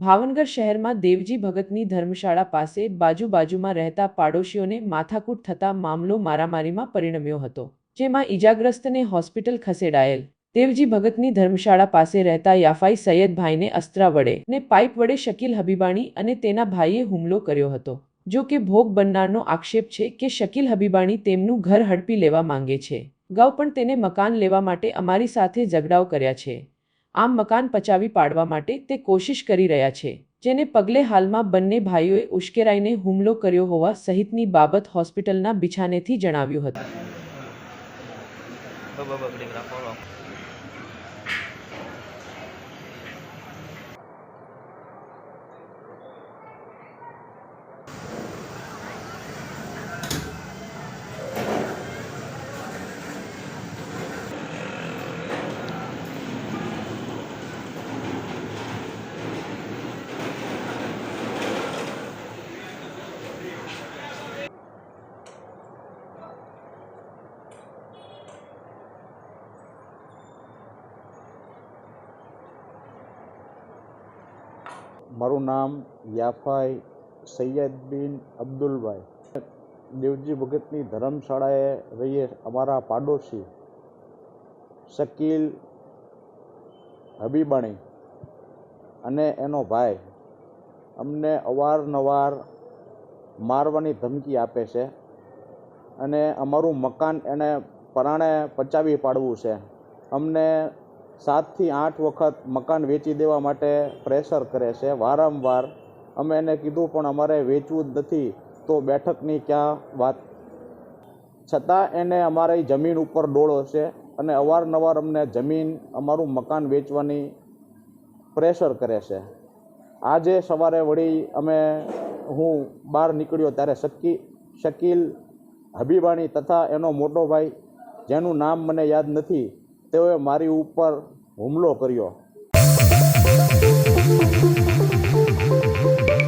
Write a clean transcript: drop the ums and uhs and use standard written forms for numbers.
ભાવનગર શહેરમાં દેવજી ભગતની ધર્મશાળા પાસે બાજુમાં રહેતા પાડોશીઓને માથાકૂટ થતા મામલો મારામારીમાં પરિણમ્યો હતો, જેમાં ઈજાગ્રસ્તને હોસ્પિટલ ખસેડાયેલ. દેવજી ભગતની ધર્મશાળા પાસે રહેતા યાફાઈ સૈયદભાઈને અસ્ત્રા વડે ને પાઇપ વડે શકીલ હબીબાણી અને તેના ભાઈએ હુમલો કર્યો હતો. જો કે ભોગ બનનારનો આક્ષેપ છે કે શકીલ હબીબાણી તેમનું ઘર હડપી લેવા માંગે છે. અગાઉ પણ તેને મકાન લેવા માટે અમારી સાથે ઝઘડાઓ કર્યા છે. આમ મકાન પચાવી પાડવા માટે તે કોશિશ કરી રહ્યા છે, જેને પગલે હાલમાં બંને ભાઈઓએ ઉશ્કેરાઈને હુમલો કર્યો હોવા સહિતની બાબત હોસ્પિટલના બિછાનેથી જણાવ્યું હતું. મારું નામ યાફાઈ સૈયદ બિન અબ્દુલભાઈ. દેવજી ભગતની ધર્મશાળાએ રહીએ અમારા પાડોશી શકીલ હબીબાણી અને એનો ભાઈ અમને અવારનવાર મારવાની ધમકી આપે છે અને અમારું મકાન એને પરાણે પચાવી પાડવું છે. અમને 7 થી 8 વખત મકાન વેચી દેવા માટે પ્રેશર કરે છે વારંવાર. અમે એને કીધું પણ અમારે વેચવું જ નથી, તો બેઠકની ક્યાં વાત. છતાં એને અમારી જમીન ઉપર ડોળો છે અને અવારનવાર અમને અમારું મકાન વેચવાની પ્રેશર કરે છે. આજે સવારે વળી હું બહાર નીકળ્યો ત્યારે શકીલ હબીબાણી તથા એનો મોટો ભાઈ, જેનું નામ મને યાદ નથી, તેઓએ મારી ઉપર હુમલો કર્યો.